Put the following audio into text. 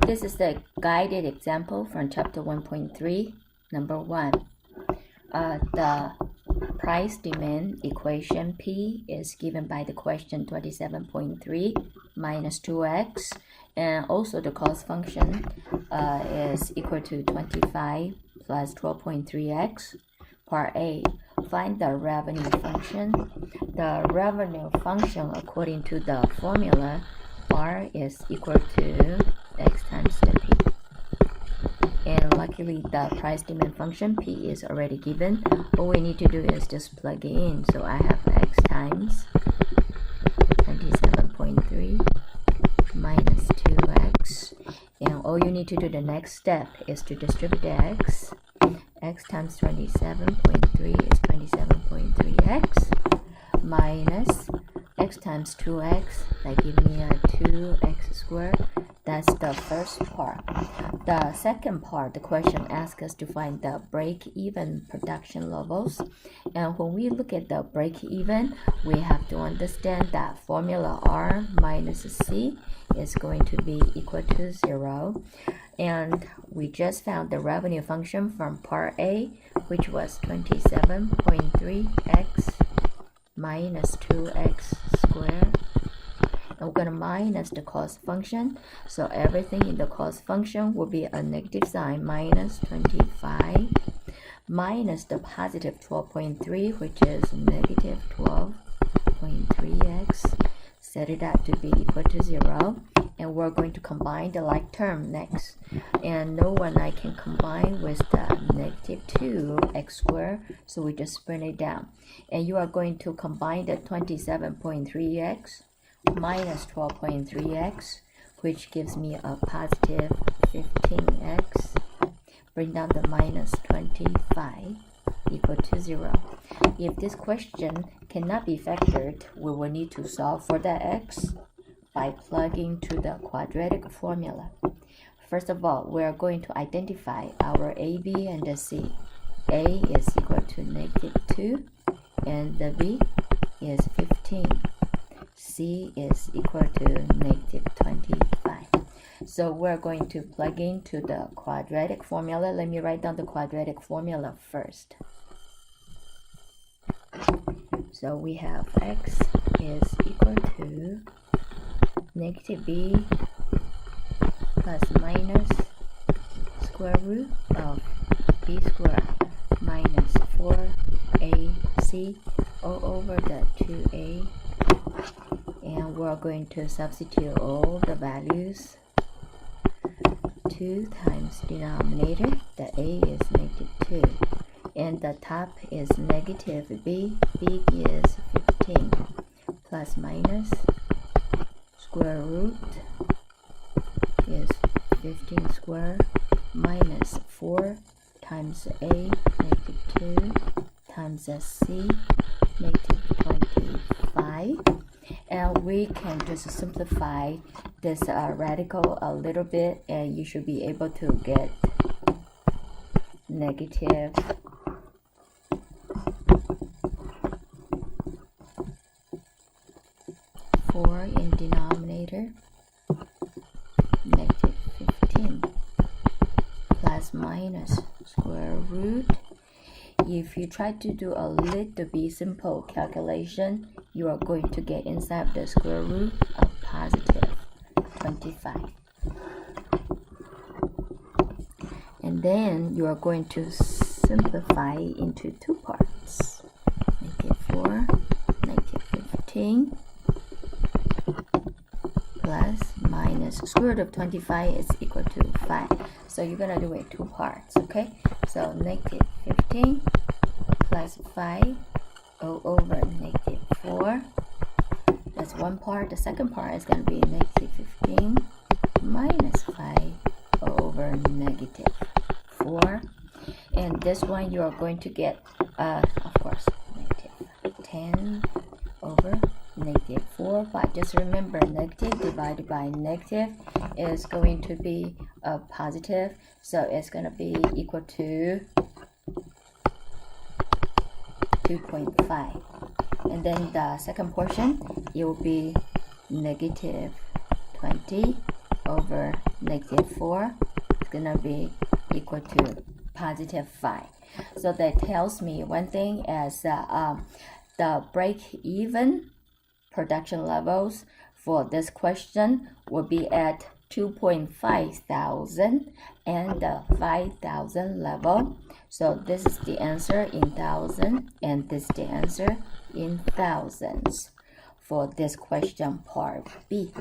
This is the guided example from chapter 1.3, number 1. The price demand equation P is given by the question 27.3 minus 2x, and also the cost function is equal to 25 plus 12.3x. Part A, find the revenue function. The revenue function according to the formula R is equal to x times the P. And luckily the price demand function P is already given. All we need to do is just plug it in. So I have x times 27.3 minus 2x. And all you need to do the next step is to distribute the x. X times 27.3 is 27.3x minus x times 2x, that gives me a 2x squared. That's the first part. The second part, the question asks us to find the break-even production levels. And when we look at the break-even, we have to understand that formula R minus C is going to be equal to 0. And we just found the revenue function from part A, which was 27.3x minus 2x squared. And we're going to minus the cost function. So everything in the cost function will be a negative sign, minus 25 minus the positive 12.3, which is negative 12.3x. Set it out to be equal to 0. And we're going to combine the like term next. And no one I can combine with the negative 2x squared, so we just bring it down. And you are going to combine the 27.3x minus 12.3x, which gives me a positive 15x. Bring down the minus 25 equal to 0. If this question cannot be factored, we will need to solve for the x by plugging to the quadratic formula. First of all, we are going to identify our A, B, and the C. A is equal to negative 2, and the B is 15. C is equal to negative 25. So we're going to plug into the quadratic formula. Let me write down the quadratic formula first. So we have x is equal to negative b plus minus square root of b squared minus 4ac all over the 2a. And we're going to substitute all the values. 2 times denominator, the a is negative 2. And the top is negative b, b is 15, plus minus square root is 15 squared minus 4 times a, negative 2, times c, negative 25. And we can just simplify this radical a little bit, and you should be able to get negative 4 in denominator, negative 15 plus minus square root. If you try to do a little bit simple calculation, you are going to get inside the square root of positive 25. And then you are going to simplify into two parts. Negative 4, negative 15 plus minus square root of 25 is equal to 5. So you're going to do it two parts, okay? So negative 15 plus 5 all over negative 4. That's one part. The second part is going to be negative 15 minus 5 all over negative 4. And this one you are going to get, of course, negative 10 over negative 4, but just remember negative divided by negative is going to be a positive, so it's going to be equal to 2.5. And then the second portion, it will be negative 20 over negative 4 is gonna be equal to positive 5. So that tells me one thing is the break-even production levels for this question will be at 2.5 thousand and the 5,000 level. So this is the answer in thousand, and this is the answer in thousands for this question part B.